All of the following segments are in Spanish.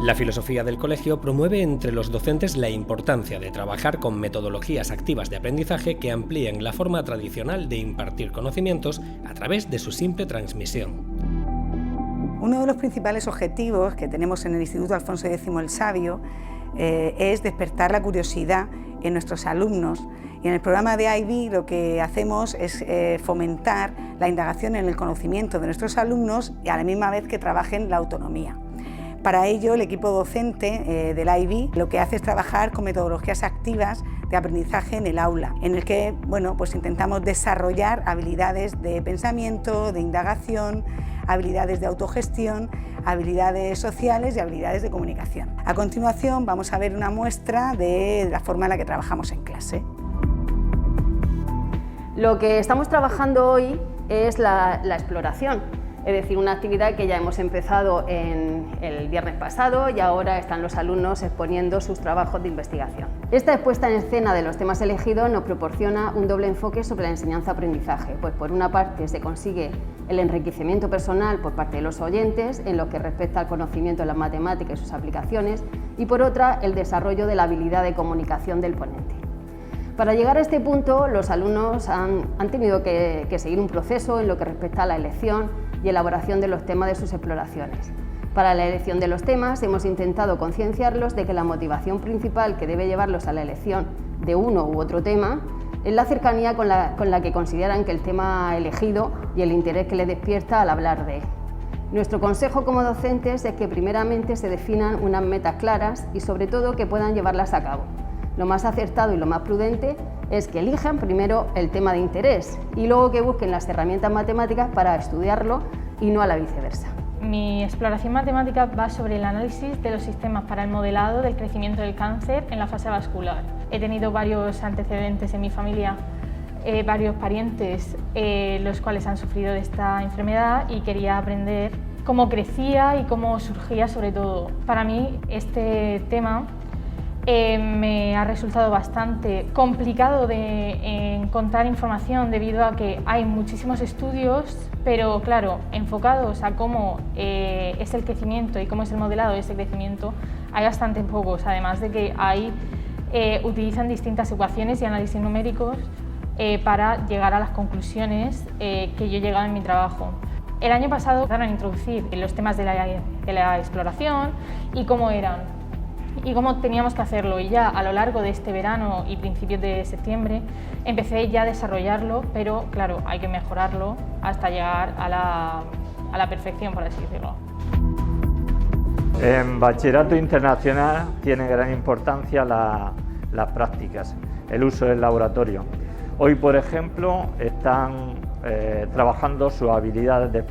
La filosofía del colegio promueve entre los docentes la importancia de trabajar con metodologías activas de aprendizaje que amplíen la forma tradicional de impartir conocimientos a través de su simple transmisión. Uno de los principales objetivos que tenemos en el Instituto Alfonso X el Sabio es despertar la curiosidad en nuestros alumnos, y en el programa de IB lo que hacemos es fomentar la indagación en el conocimiento de nuestros alumnos y a la misma vez que trabajen la autonomía. Para ello, el equipo docente del IB lo que hace es trabajar con metodologías activas de aprendizaje en el aula, en el que pues intentamos desarrollar habilidades de pensamiento, de indagación, habilidades de autogestión, habilidades sociales y habilidades de comunicación. A continuación vamos a ver una muestra de la forma en la que trabajamos en clase. Lo que estamos trabajando hoy es la exploración. Es decir, una actividad que ya hemos empezado el viernes pasado y ahora están los alumnos exponiendo sus trabajos de investigación. Esta puesta en escena de los temas elegidos nos proporciona un doble enfoque sobre la enseñanza-aprendizaje, pues por una parte se consigue el enriquecimiento personal por parte de los oyentes en lo que respecta al conocimiento de las matemáticas y sus aplicaciones, y por otra el desarrollo de la habilidad de comunicación del ponente. Para llegar a este punto, los alumnos han tenido que seguir un proceso en lo que respecta a la elección y elaboración de los temas de sus exploraciones. Para la elección de los temas hemos intentado concienciarlos de que la motivación principal que debe llevarlos a la elección de uno u otro tema es la cercanía con la que consideran que el tema elegido y el interés que les despierta al hablar de él. Nuestro consejo como docentes es que primeramente se definan unas metas claras y sobre todo que puedan llevarlas a cabo. Lo más acertado y lo más prudente es que elijan primero el tema de interés y luego que busquen las herramientas matemáticas para estudiarlo y no a la viceversa. Mi exploración matemática va sobre el análisis de los sistemas para el modelado del crecimiento del cáncer en la fase vascular. He tenido varios antecedentes en mi familia, varios parientes los cuales han sufrido de esta enfermedad y quería aprender cómo crecía y cómo surgía sobre todo. Para mí este tema me ha resultado bastante complicado de encontrar información debido a que hay muchísimos estudios, pero claro, enfocados a cómo es el crecimiento y cómo es el modelado de ese crecimiento, hay bastante pocos, además de que utilizan distintas ecuaciones y análisis numéricos para llegar a las conclusiones que yo he llegado en mi trabajo. El año pasado empezaron a introducir los temas de la exploración y cómo eran y cómo teníamos que hacerlo, y ya a lo largo de este verano y principios de septiembre empecé ya a desarrollarlo, pero claro, hay que mejorarlo hasta llegar a la perfección, por así decirlo. En bachillerato internacional tiene gran importancia las prácticas, el uso del laboratorio. Hoy, por ejemplo, están trabajando sus habilidades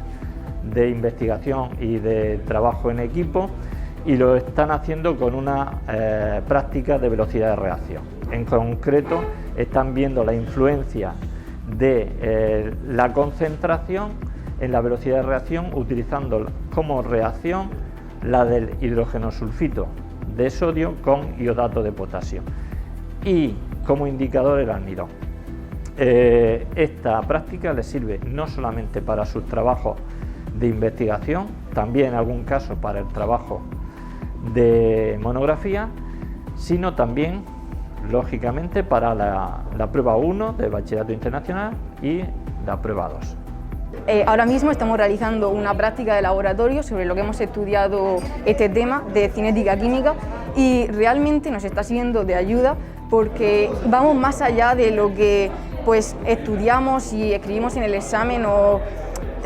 de investigación y de trabajo en equipo, y lo están haciendo con una práctica de velocidad de reacción. En concreto, están viendo la influencia de la concentración en la velocidad de reacción, utilizando como reacción la del hidrógeno sulfito de sodio con iodato de potasio y como indicador el almidón. Esta práctica les sirve no solamente para sus trabajos de investigación, también en algún caso para el trabajo de monografía, sino también, lógicamente, para la prueba 1 de bachillerato internacional y la prueba 2. Ahora mismo estamos realizando una práctica de laboratorio sobre lo que hemos estudiado este tema de cinética química, y realmente nos está siendo de ayuda porque vamos más allá de lo que estudiamos y escribimos en el examen o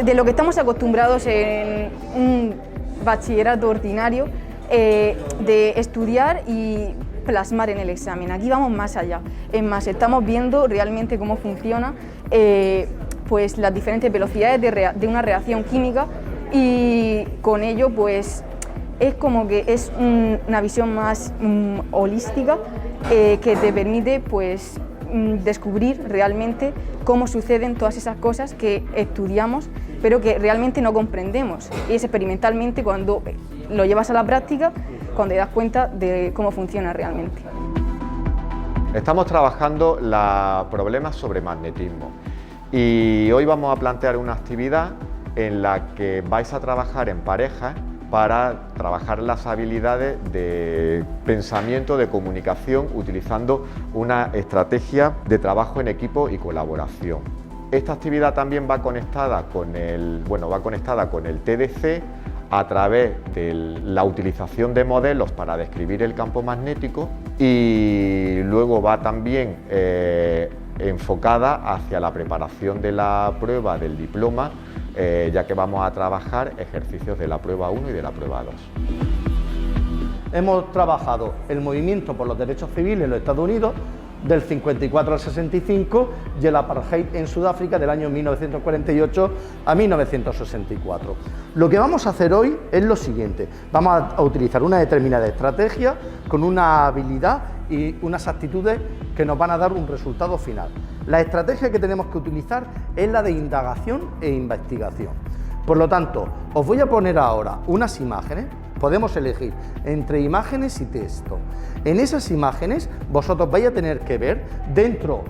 de lo que estamos acostumbrados en un bachillerato ordinario, de estudiar y plasmar en el examen. Aquí vamos más allá, es más, estamos viendo realmente cómo funciona las diferentes velocidades de una reacción química, y con ello es como que es una visión más holística que te permite descubrir realmente cómo suceden todas esas cosas que estudiamos pero que realmente no comprendemos, y es experimentalmente cuando lo llevas a la práctica cuando te das cuenta de cómo funciona realmente. Estamos trabajando los problemas sobre magnetismo y hoy vamos a plantear una actividad en la que vais a trabajar en parejas para trabajar las habilidades de pensamiento, de comunicación, utilizando una estrategia de trabajo en equipo y colaboración. Esta actividad también va conectada con el TDC a través de la utilización de modelos para describir el campo magnético, y luego va también enfocada hacia la preparación de la prueba del diploma, ya que vamos a trabajar ejercicios de la prueba 1 y de la prueba 2. Hemos trabajado el movimiento por los derechos civiles en los Estados Unidos del 54 al 65 y el apartheid en Sudáfrica del año 1948 a 1964. Lo que vamos a hacer hoy es lo siguiente: vamos a utilizar una determinada estrategia con una habilidad y unas actitudes que nos van a dar un resultado final. La estrategia que tenemos que utilizar es la de indagación e investigación. Por lo tanto, os voy a poner ahora unas imágenes. Podemos elegir entre imágenes y texto. En esas imágenes vosotros vais a tener que ver, dentro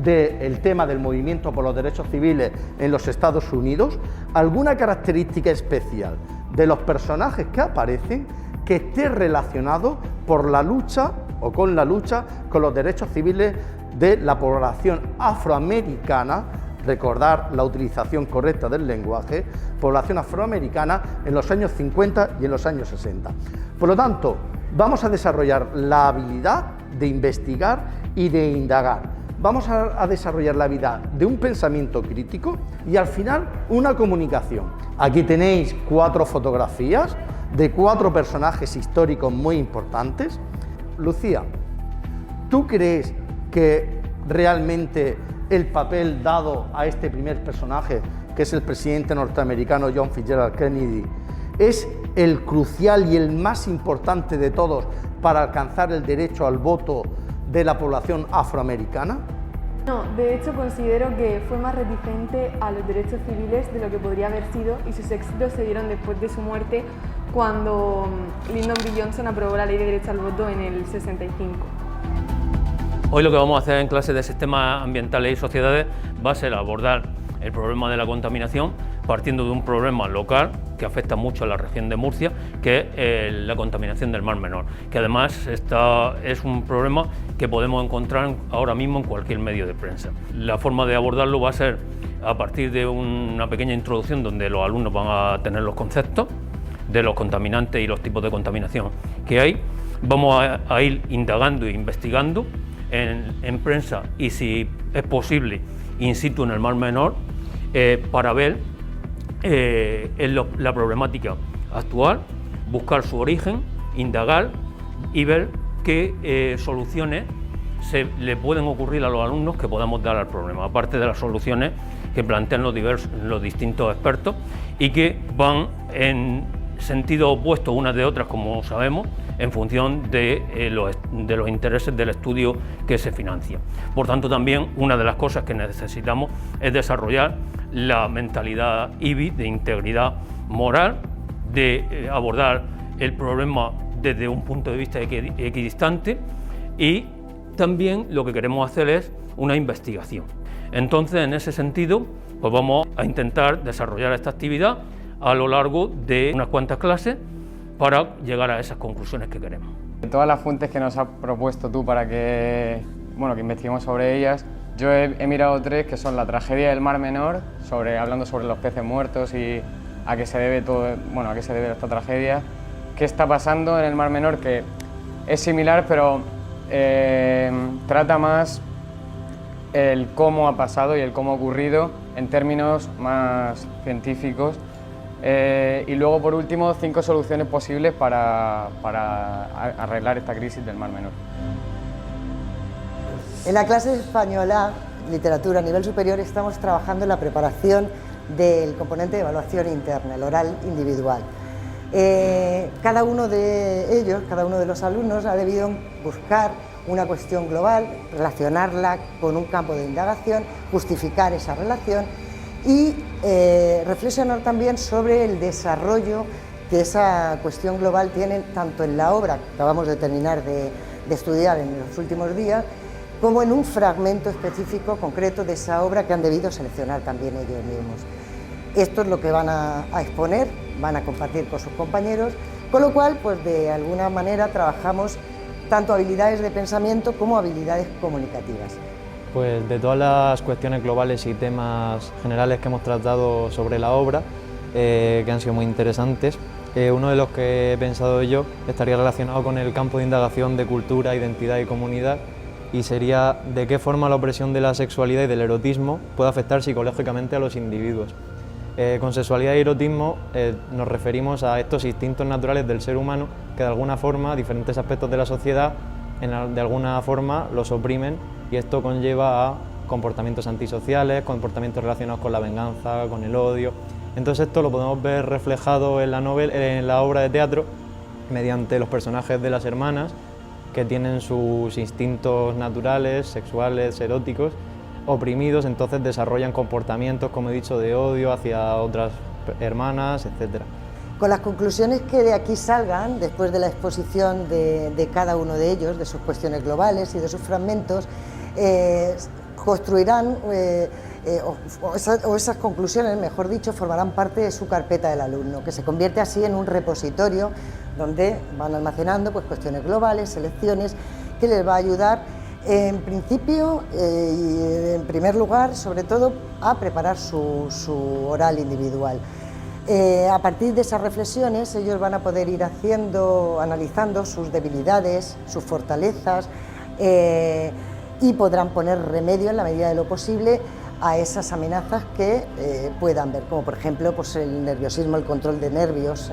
del tema del movimiento por los derechos civiles en los Estados Unidos, alguna característica especial de los personajes que aparecen que esté relacionado por la lucha o con la lucha con los derechos civiles de la población afroamericana. Recordar la utilización correcta del lenguaje, población afroamericana en los años 50 y en los años 60. Por lo tanto, vamos a desarrollar la habilidad de investigar y de indagar. Vamos a desarrollar la habilidad de un pensamiento crítico y al final una comunicación. Aquí tenéis 4 fotografías de 4 personajes históricos muy importantes. Lucía, ¿tú crees que realmente el papel dado a este primer personaje, que es el presidente norteamericano John Fitzgerald Kennedy, es el crucial y el más importante de todos para alcanzar el derecho al voto de la población afroamericana? No, de hecho considero que fue más reticente a los derechos civiles de lo que podría haber sido, y sus éxitos se dieron después de su muerte, cuando Lyndon B. Johnson aprobó la ley de derecho al voto en el 65. Hoy lo que vamos a hacer en clase de sistemas ambientales y sociedades va a ser abordar el problema de la contaminación partiendo de un problema local que afecta mucho a la región de Murcia, que es la contaminación del Mar Menor, que además es un problema que podemos encontrar ahora mismo en cualquier medio de prensa. La forma de abordarlo va a ser a partir de una pequeña introducción donde los alumnos van a tener los conceptos de los contaminantes y los tipos de contaminación que hay. Vamos a ir indagando e investigando en prensa y, si es posible, in situ en el Mar Menor, para ver la problemática actual, buscar su origen, indagar y ver qué soluciones se le pueden ocurrir a los alumnos que podamos dar al problema, aparte de las soluciones que plantean los distintos expertos y que van en sentido opuesto unas de otras, como sabemos, en función de los intereses del estudio que se financia. Por tanto, también una de las cosas que necesitamos es desarrollar la mentalidad IBI de integridad moral, de abordar el problema desde un punto de vista equidistante, y también lo que queremos hacer es una investigación. Entonces, en ese sentido, pues vamos a intentar desarrollar esta actividad a lo largo de unas cuantas clases para llegar a esas conclusiones que queremos. De todas las fuentes que nos has propuesto tú para que investiguemos sobre ellas, yo he mirado 3, que son la tragedia del Mar Menor, hablando sobre los peces muertos y a qué se debe a qué se debe esta tragedia, qué está pasando en el Mar Menor, que es similar, pero trata más el cómo ha pasado y el cómo ha ocurrido en términos más científicos. Y luego, por último, 5 soluciones posibles para arreglar esta crisis del Mar Menor. En la clase de española, literatura a nivel superior, estamos trabajando en la preparación del componente de evaluación interna, el oral individual. Cada uno de ellos, cada uno de los alumnos, ha debido buscar una cuestión global, relacionarla con un campo de indagación, justificar esa relación y reflexionar también sobre el desarrollo que esa cuestión global tiene tanto en la obra que acabamos de terminar de estudiar en los últimos días, como en un fragmento específico concreto de esa obra que han debido seleccionar también ellos mismos. Esto es lo que van a exponer van a compartir con sus compañeros, con lo cual, pues de alguna manera trabajamos tanto habilidades de pensamiento como habilidades comunicativas. Pues de todas las cuestiones globales y temas generales que hemos tratado sobre la obra, que han sido muy interesantes, uno de los que he pensado yo estaría relacionado con el campo de indagación de cultura, identidad y comunidad, y sería de qué forma la opresión de la sexualidad y del erotismo puede afectar psicológicamente a los individuos. Con sexualidad y erotismo nos referimos a estos instintos naturales del ser humano que de alguna forma diferentes aspectos de la sociedad de alguna forma los oprimen, y esto conlleva a comportamientos antisociales, comportamientos relacionados con la venganza, con el odio. Entonces esto lo podemos ver reflejado en la obra de teatro mediante los personajes de las hermanas, que tienen sus instintos naturales, sexuales, eróticos, oprimidos, entonces desarrollan comportamientos, como he dicho, de odio hacia otras hermanas, etc. Con las conclusiones que de aquí salgan, después de la exposición de cada uno de ellos, de sus cuestiones globales y de sus fragmentos, construirán, o esas conclusiones, mejor dicho, formarán parte de su carpeta del alumno, que se convierte así en un repositorio donde van almacenando pues, cuestiones globales, selecciones, que les va a ayudar en principio y en primer lugar, sobre todo, a preparar su oral individual. A partir de esas reflexiones ellos van a poder ir analizando sus debilidades, sus fortalezas, y podrán poner remedio en la medida de lo posible a esas amenazas que puedan ver, como por ejemplo pues el nerviosismo, el control de nervios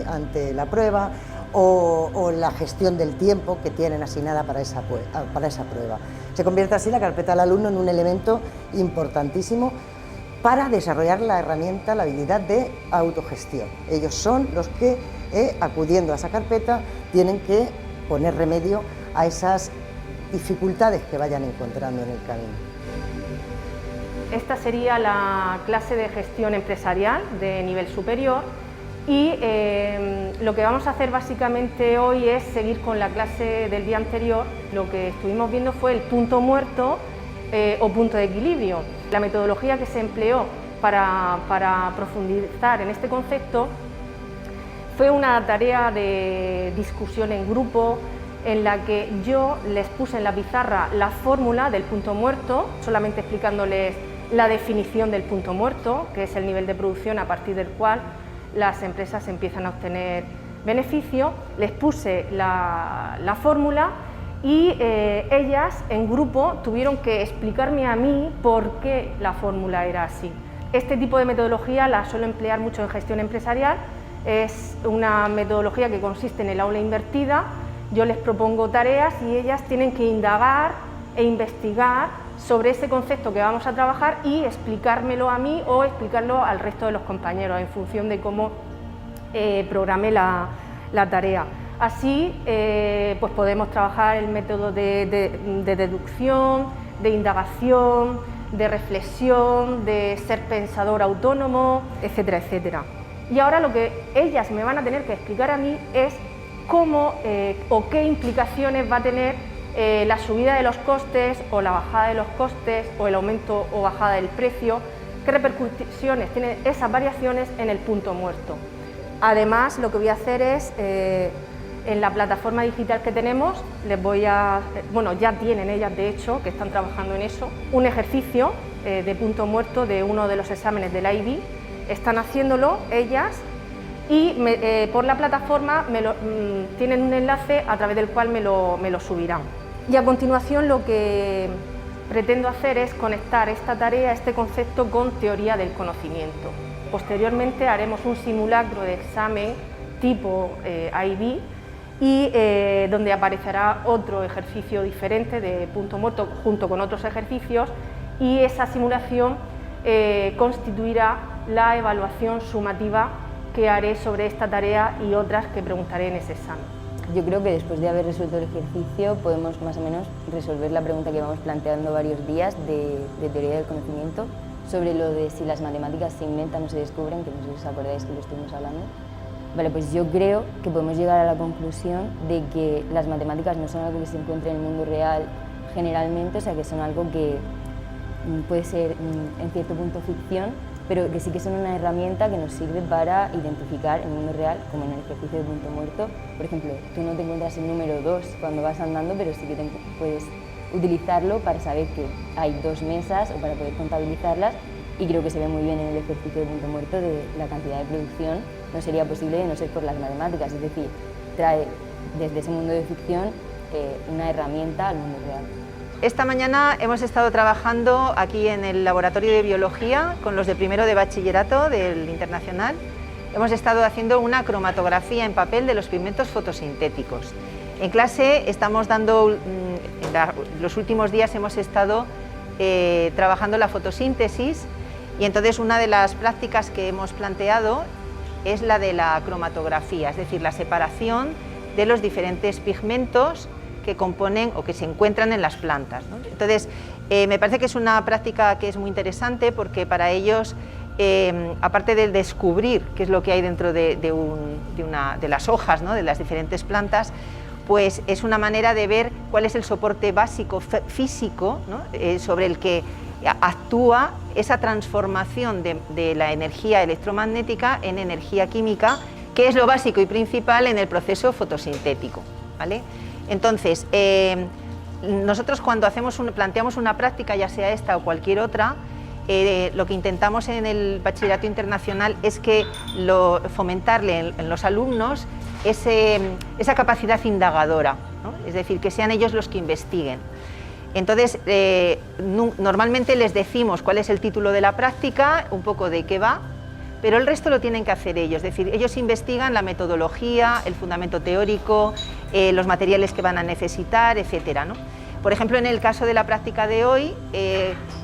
ante la prueba, o la gestión del tiempo que tienen asignada para esa prueba. Se convierte así la carpeta del alumno en un elemento importantísimo para desarrollar la herramienta, la habilidad de autogestión. Ellos son los que, acudiendo a esa carpeta, tienen que poner remedio a esas dificultades que vayan encontrando en el camino. Esta sería la clase de gestión empresarial de nivel superior, y lo que vamos a hacer básicamente hoy es seguir con la clase del día anterior. Lo que estuvimos viendo fue el punto muerto o punto de equilibrio. La metodología que se empleó para profundizar en este concepto fue una tarea de discusión en grupo, en la que yo les puse en la pizarra la fórmula del punto muerto, solamente explicándoles la definición del punto muerto, que es el nivel de producción a partir del cual las empresas empiezan a obtener beneficio. Les puse la fórmula y ellas en grupo tuvieron que explicarme a mí por qué la fórmula era así. Este tipo de metodología la suelo emplear mucho en gestión empresarial. Es una metodología que consiste en el aula invertida. Yo les propongo tareas y ellas tienen que indagar e investigar sobre ese concepto que vamos a trabajar y explicármelo a mí o explicarlo al resto de los compañeros en función de cómo programé la tarea. Así pues podemos trabajar el método de deducción, de indagación, de reflexión, de ser pensador autónomo, etcétera, etcétera. Y ahora lo que ellas me van a tener que explicar a mí es cómo o qué implicaciones va a tener la subida de los costes o la bajada de los costes o el aumento o bajada del precio, qué repercusiones tienen esas variaciones en el punto muerto. Además, lo que voy a hacer es, en la plataforma digital que tenemos, ya tienen ellas de hecho, que están trabajando en eso, un ejercicio de punto muerto de uno de los exámenes del IB. Están haciéndolo ellas y por la plataforma tienen un enlace a través del cual me lo subirán. Y a continuación lo que pretendo hacer es conectar esta tarea, este concepto, con teoría del conocimiento. Posteriormente haremos un simulacro de examen tipo IB y donde aparecerá otro ejercicio diferente de punto muerto junto con otros ejercicios, y esa simulación constituirá la evaluación sumativa que haré sobre esta tarea y otras que preguntaré en ese examen. Yo creo que después de haber resuelto el ejercicio podemos más o menos resolver la pregunta que vamos planteando varios días de teoría del conocimiento, sobre lo de si las matemáticas se inventan o se descubren, que no sé si os acordáis que lo estuvimos hablando. Vale, pues yo creo que podemos llegar a la conclusión de que las matemáticas no son algo que se encuentre en el mundo real generalmente, o sea que son algo que puede ser en cierto punto ficción, pero que sí que son una herramienta que nos sirve para identificar el mundo real, como en el ejercicio de punto muerto. Por ejemplo, tú no te encuentras el número 2 cuando vas andando, pero sí que puedes utilizarlo para saber que hay 2 mesas o para poder contabilizarlas, y creo que se ve muy bien en el ejercicio de punto muerto de la cantidad de producción. No sería posible de no ser por las matemáticas, es decir, trae desde ese mundo de ficción una herramienta al mundo real. Esta mañana hemos estado trabajando aquí en el laboratorio de biología con los de primero de bachillerato del Internacional. Hemos estado haciendo una cromatografía en papel de los pigmentos fotosintéticos. En clase estamos dando, los últimos días hemos estado trabajando la fotosíntesis, y entonces una de las prácticas que hemos planteado es la de la cromatografía, es decir, la separación de los diferentes pigmentos que componen o que se encuentran en las plantas, ¿no? Entonces, me parece que es una práctica que es muy interesante, porque para ellos, aparte de descubrir qué es lo que hay dentro de las hojas, ¿no?, de las diferentes plantas, pues es una manera de ver cuál es el soporte básico físico, ¿no?, sobre el que actúa esa transformación de la energía electromagnética en energía química, que es lo básico y principal en el proceso fotosintético, ¿vale? Entonces, nosotros cuando planteamos una práctica, ya sea esta o cualquier otra, lo que intentamos en el Bachillerato Internacional es que fomentarle en los alumnos esa capacidad indagadora, ¿no? Es decir, que sean ellos los que investiguen. Entonces, normalmente les decimos cuál es el título de la práctica, un poco de qué va, pero el resto lo tienen que hacer ellos, es decir, ellos investigan la metodología, el fundamento teórico, los materiales que van a necesitar, etcétera, ¿no? Por ejemplo, en el caso de la práctica de hoy,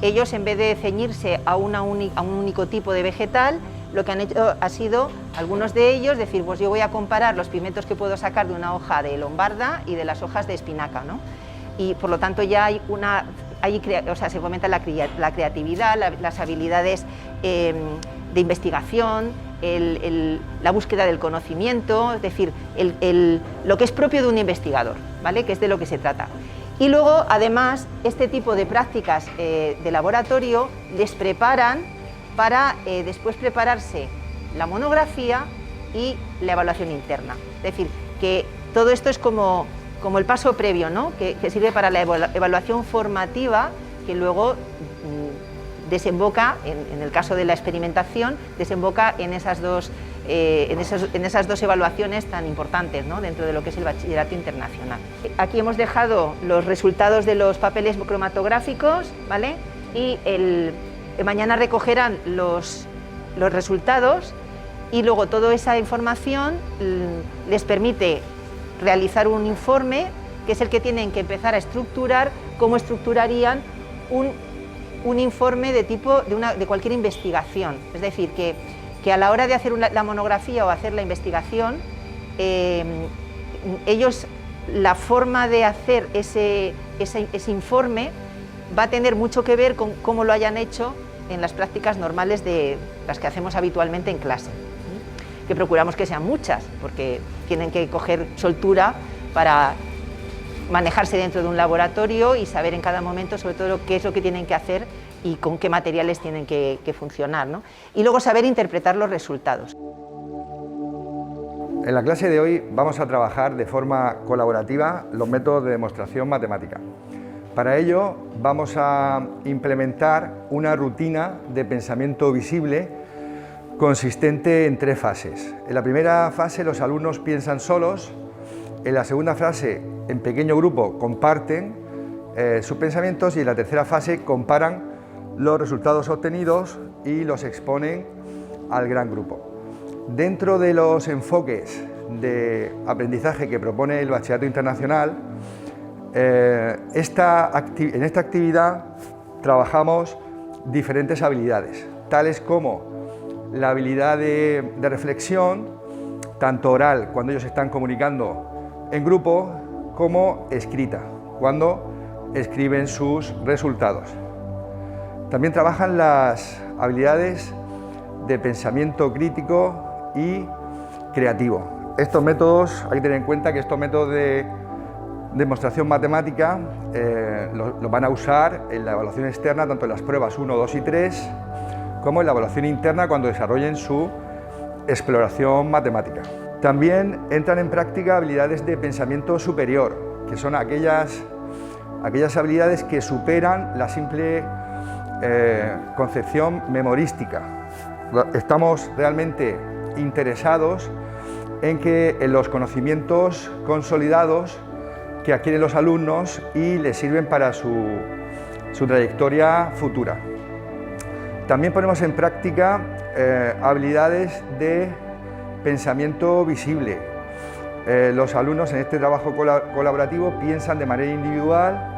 ellos, en vez de ceñirse a un único tipo de vegetal, lo que han hecho ha sido, algunos de ellos, decir, pues yo voy a comparar los pigmentos que puedo sacar de una hoja de lombarda y de las hojas de espinaca, ¿no? Y por lo tanto ya hay se fomenta la creatividad, las habilidades de investigación, la búsqueda del conocimiento, es decir, lo que es propio de un investigador, ¿vale?, que es de lo que se trata. Y luego, además, este tipo de prácticas de laboratorio les preparan para después prepararse la monografía y la evaluación interna. Es decir, que todo esto es como el paso previo, ¿no?, que sirve para la evaluación formativa, que luego desemboca, en el caso de la experimentación, desemboca en esas dos evaluaciones tan importantes, ¿no?, dentro de lo que es el Bachillerato Internacional. Aquí hemos dejado los resultados de los papeles cromatográficos, ¿vale?, y mañana recogerán los resultados, y luego toda esa información les permite realizar un informe, que es el que tienen que empezar a estructurar, cómo estructurarían un informe de cualquier investigación. Es decir, que a la hora de hacer la monografía o hacer la investigación, ellos, la forma de hacer ese informe va a tener mucho que ver con cómo lo hayan hecho en las prácticas normales de las que hacemos habitualmente en clase, que procuramos que sean muchas, porque tienen que coger soltura para manejarse dentro de un laboratorio y saber en cada momento, sobre todo, qué es lo que tienen que hacer y con qué materiales tienen que funcionar, ¿no? Y luego saber interpretar los resultados. En la clase de hoy vamos a trabajar de forma colaborativa los métodos de demostración matemática. Para ello vamos a implementar una rutina de pensamiento visible consistente en 3 fases. En la primera fase los alumnos piensan solos, en la segunda fase en pequeño grupo comparten sus pensamientos, y en la tercera fase comparan los resultados obtenidos y los exponen al gran grupo. Dentro de los enfoques de aprendizaje que propone el Bachillerato Internacional, en esta actividad trabajamos diferentes habilidades, tales como la habilidad de reflexión, tanto oral, cuando ellos están comunicando en grupo, como escrita, cuando escriben sus resultados. También trabajan las habilidades de pensamiento crítico y creativo. Estos métodos, hay que tener en cuenta que estos métodos de demostración matemática los van a usar en la evaluación externa, tanto en las pruebas 1, 2 y 3, como en la evaluación interna cuando desarrollen su exploración matemática. También entran en práctica habilidades de pensamiento superior, que son aquellas habilidades que superan la simple concepción memorística. Estamos realmente interesados en los conocimientos consolidados que adquieren los alumnos y les sirven para su trayectoria futura. También ponemos en práctica habilidades de pensamiento visible. Los alumnos en este trabajo colaborativo piensan de manera individual,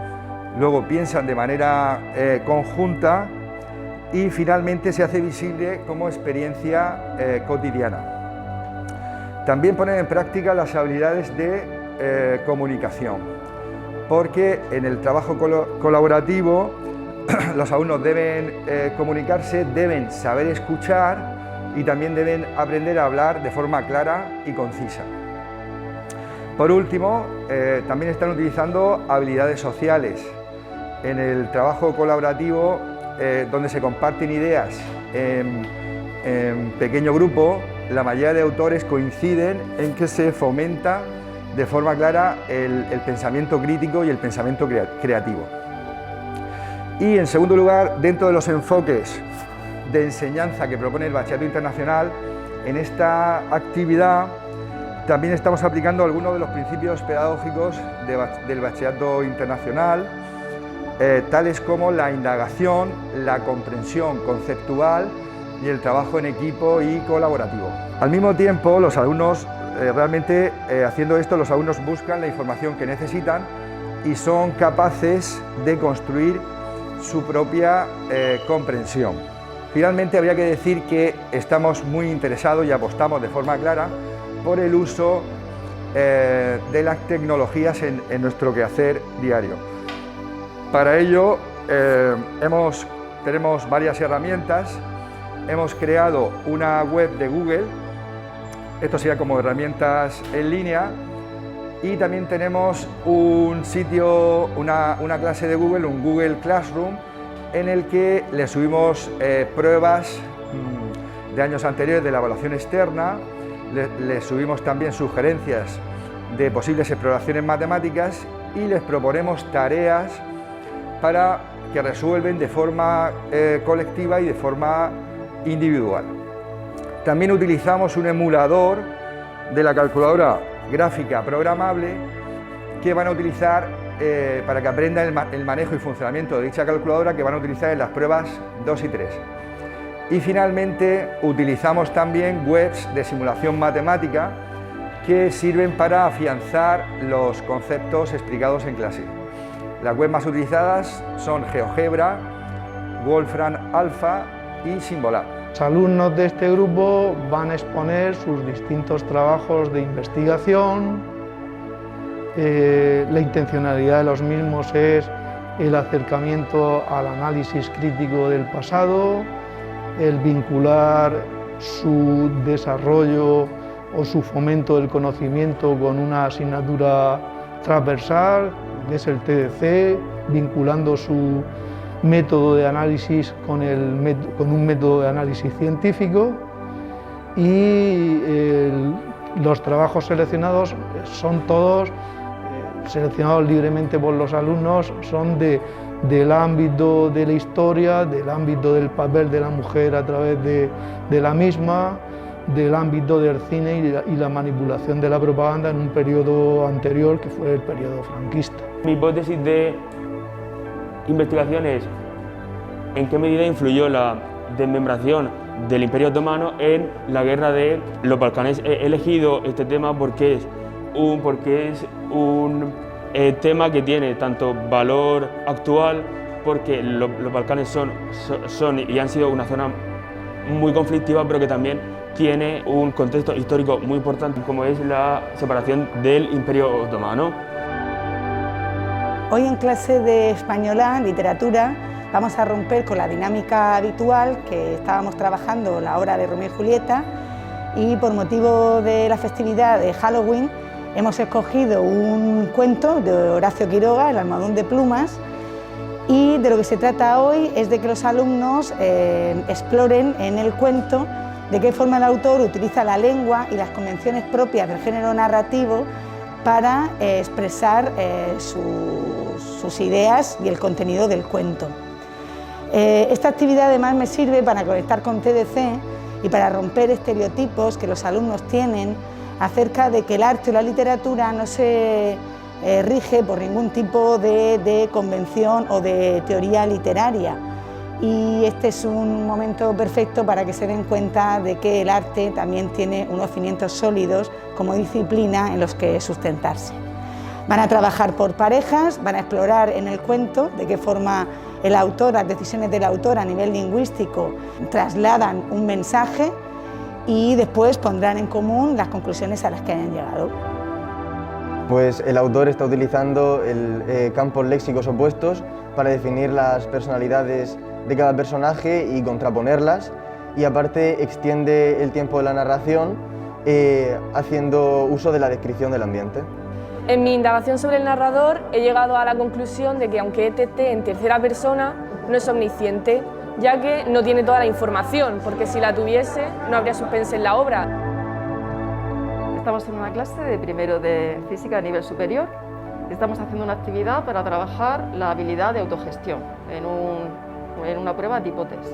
luego piensan de manera conjunta y finalmente se hace visible como experiencia cotidiana. También ponen en práctica las habilidades de comunicación, porque en el trabajo colaborativo los alumnos deben comunicarse, deben saber escuchar y también deben aprender a hablar de forma clara y concisa. Por último, también están utilizando habilidades sociales. En el trabajo colaborativo, donde se comparten ideas en pequeño grupo, la mayoría de autores coinciden en que se fomenta de forma clara el pensamiento crítico y el pensamiento creativo. Y en segundo lugar, dentro de los enfoques de enseñanza que propone el Bachillerato Internacional, en esta actividad también estamos aplicando algunos de los principios pedagógicos del Bachillerato Internacional, tales como la indagación, la comprensión conceptual y el trabajo en equipo y colaborativo. Al mismo tiempo, los alumnos, haciendo esto, los alumnos buscan la información que necesitan y son capaces de construir su propia comprensión. Finalmente, habría que decir que estamos muy interesados y apostamos de forma clara por el uso de las tecnologías en nuestro quehacer diario. Para ello tenemos varias herramientas. Hemos creado una web de Google, esto sería como herramientas en línea, y también tenemos un sitio, una clase de Google, un Google Classroom, en el que le subimos pruebas de años anteriores de la evaluación externa, le subimos también sugerencias de posibles exploraciones matemáticas y les proponemos tareas para que resuelven de forma colectiva y de forma individual. También utilizamos un emulador de la calculadora gráfica programable que van a utilizar para que aprendan el manejo y funcionamiento de dicha calculadora, que van a utilizar en las pruebas 2 y 3. Y finalmente utilizamos también webs de simulación matemática que sirven para afianzar los conceptos explicados en clase. Las webs más utilizadas son GeoGebra, Wolfram Alpha y Symbolab. Los alumnos de este grupo van a exponer sus distintos trabajos de investigación. La intencionalidad de los mismos es el acercamiento al análisis crítico del pasado, el vincular su desarrollo o su fomento del conocimiento con una asignatura transversal, que es el TDC, vinculando su método de análisis con un método de análisis científico, y los trabajos seleccionados son todos seleccionados libremente por los alumnos, son del ámbito de la historia, del ámbito del papel de la mujer a través de la misma, del ámbito del cine y la manipulación de la propaganda en un periodo anterior, que fue el periodo franquista. Mi hipótesis de investigación es en qué medida influyó la desmembración del Imperio Otomano en la guerra de los Balcanes. He elegido este tema porque es un tema que tiene tanto valor actual, porque los Balcanes son y han sido una zona muy conflictiva, pero que también tiene un contexto histórico muy importante, como es la separación del Imperio Otomano. Hoy en clase de española, literatura, vamos a romper con la dinámica habitual que estábamos trabajando la obra de Romeo y Julieta, y por motivo de la festividad de Halloween hemos escogido un cuento de Horacio Quiroga, El almohadón de plumas, Y de lo que se trata hoy es de que los alumnos exploren en el cuento de qué forma el autor utiliza la lengua y las convenciones propias del género narrativo para expresar sus ideas y el contenido del cuento. Esta actividad además me sirve para conectar con TDC y para romper estereotipos que los alumnos tienen acerca de que el arte o la literatura no se rige por ningún tipo de convención o de teoría literaria. Y este es un momento perfecto para que se den cuenta de que el arte también tiene unos cimientos sólidos como disciplina en los que sustentarse. Van a trabajar por parejas, van a explorar en el cuento de qué forma el autor, las decisiones del autor a nivel lingüístico trasladan un mensaje y después pondrán en común las conclusiones a las que hayan llegado. Pues el autor está utilizando campos léxicos opuestos para definir las personalidades de cada personaje y contraponerlas, y aparte extiende el tiempo de la narración haciendo uso de la descripción del ambiente. En mi indagación sobre el narrador he llegado a la conclusión de que aunque esté en tercera persona no es omnisciente, ya que no tiene toda la información, porque si la tuviese no habría suspense en la obra. Estamos en una clase de primero de física a nivel superior. Estamos haciendo una actividad para trabajar la habilidad de autogestión en una prueba tipo test.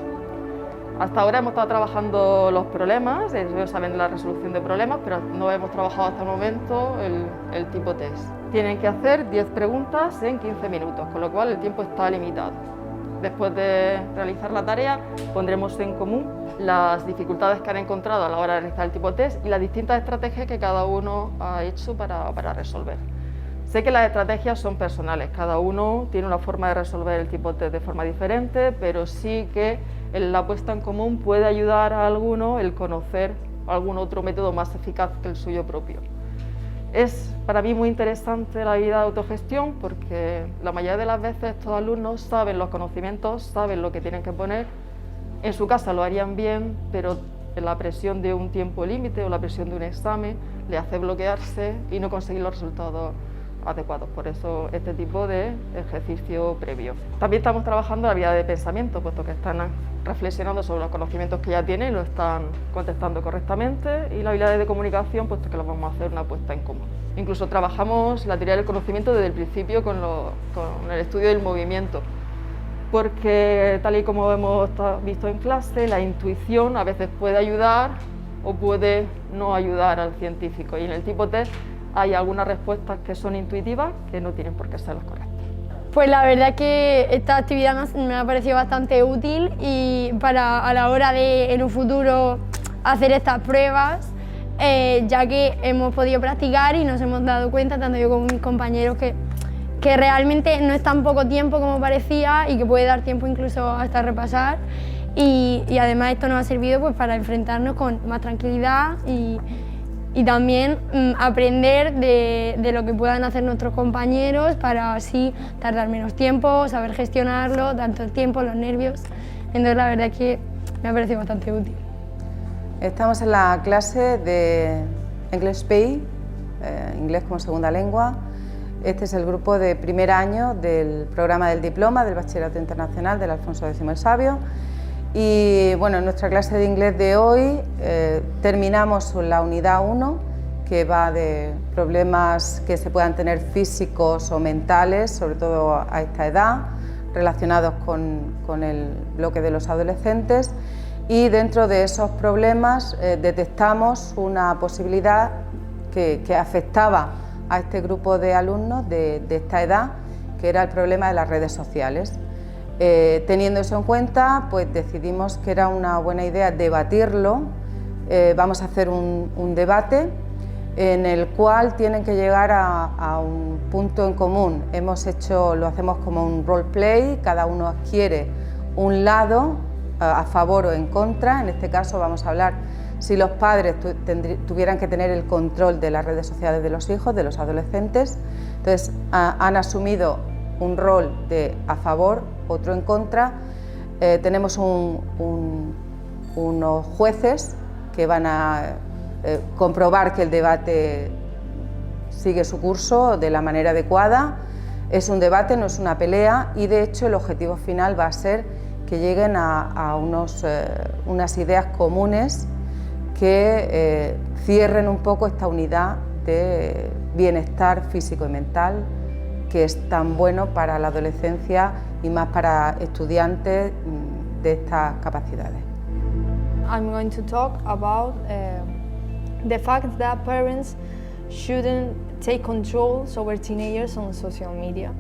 Hasta ahora hemos estado trabajando los problemas, ellos saben la resolución de problemas, pero no hemos trabajado hasta el momento el tipo test. Tienen que hacer 10 preguntas en 15 minutos, con lo cual el tiempo está limitado. Después de realizar la tarea, pondremos en común las dificultades que han encontrado a la hora de realizar el tipo test y las distintas estrategias que cada uno ha hecho para resolver. Sé que las estrategias son personales, cada uno tiene una forma de resolver el tipo test de forma diferente, pero sí que la puesta en común puede ayudar a alguno el conocer algún otro método más eficaz que el suyo propio. Es para mí muy interesante la habilidad de autogestión porque la mayoría de las veces estos alumnos saben los conocimientos, saben lo que tienen que poner, en su casa lo harían bien, pero la presión de un tiempo límite o la presión de un examen le hace bloquearse y no conseguir los resultados adecuados, por eso este tipo de ejercicio previo. También estamos trabajando la habilidad de pensamiento, puesto que están reflexionando sobre los conocimientos que ya tienen y lo están contestando correctamente, y la habilidad de comunicación, puesto que lo vamos a hacer una puesta en común. Incluso trabajamos la teoría del conocimiento desde el principio con el estudio del movimiento, porque tal y como hemos visto en clase, la intuición a veces puede ayudar o puede no ayudar al científico, y en el tipo test hay algunas respuestas que son intuitivas que no tienen por qué ser las correctas. Pues la verdad es que esta actividad me ha parecido bastante útil y a la hora de en un futuro hacer estas pruebas, ya que hemos podido practicar y nos hemos dado cuenta, tanto yo como mis compañeros, que realmente no es tan poco tiempo como parecía y que puede dar tiempo incluso hasta repasar, y además esto nos ha servido pues para enfrentarnos con más tranquilidad y también aprender de lo que puedan hacer nuestros compañeros para así tardar menos tiempo, saber gestionarlo, tanto el tiempo, los nervios. Entonces la verdad es que me ha parecido bastante útil. Estamos en la clase de English PI, inglés como segunda lengua. Este es el grupo de primer año del programa del diploma del Bachillerato Internacional del Alfonso X el Sabio. Y bueno, en nuestra clase de inglés de hoy terminamos la unidad 1, que va de problemas que se puedan tener físicos o mentales, sobre todo a esta edad, relacionados con el bloque de los adolescentes, y dentro de esos problemas detectamos una posibilidad que afectaba a este grupo de alumnos de esta edad, que era el problema de las redes sociales. Teniendo eso en cuenta, pues decidimos que era una buena idea debatirlo. Vamos a hacer un debate en el cual tienen que llegar a un punto en común. Lo hacemos como un roleplay, cada uno adquiere un lado a favor o en contra. En este caso vamos a hablar si los padres tuvieran que tener el control de las redes sociales de los hijos, de los adolescentes. Entonces han asumido un rol de a favor, otro en contra. Tenemos unos jueces que van a comprobar que el debate sigue su curso de la manera adecuada. Es un debate, no es una pelea, y de hecho el objetivo final va a ser que lleguen a unas ideas comunes que cierren un poco esta unidad de bienestar físico y mental que es tan bueno para la adolescencia y más para estudiantes de estas capacidades. I'm going to talk about the fact that parents shouldn't take control over teenagers on social media.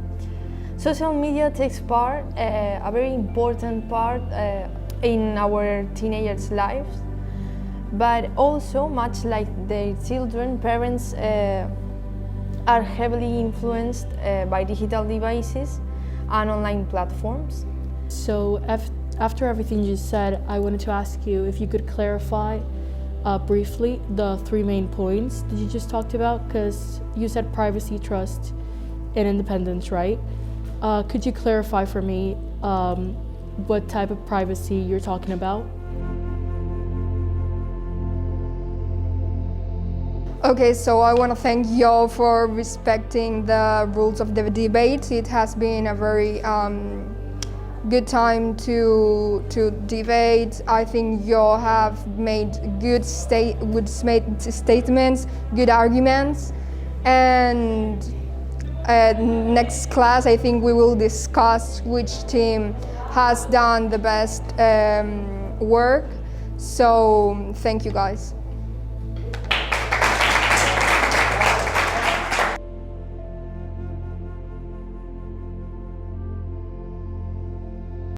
Social media takes part, a very important part in our teenagers' lives, but also, much like their children, parents are heavily influenced by digital devices and online platforms. So after everything you said, I wanted to ask you if you could clarify briefly the three main points that you just talked about, because you said privacy, trust, and independence, right? Could you clarify for me what type of privacy you're talking about? Okay, so I want to thank y'all for respecting the rules of the debate. It has been a very good time to debate. I think y'all have made good statements, good arguments, and next class I think we will discuss which team has done the best work. So thank you guys.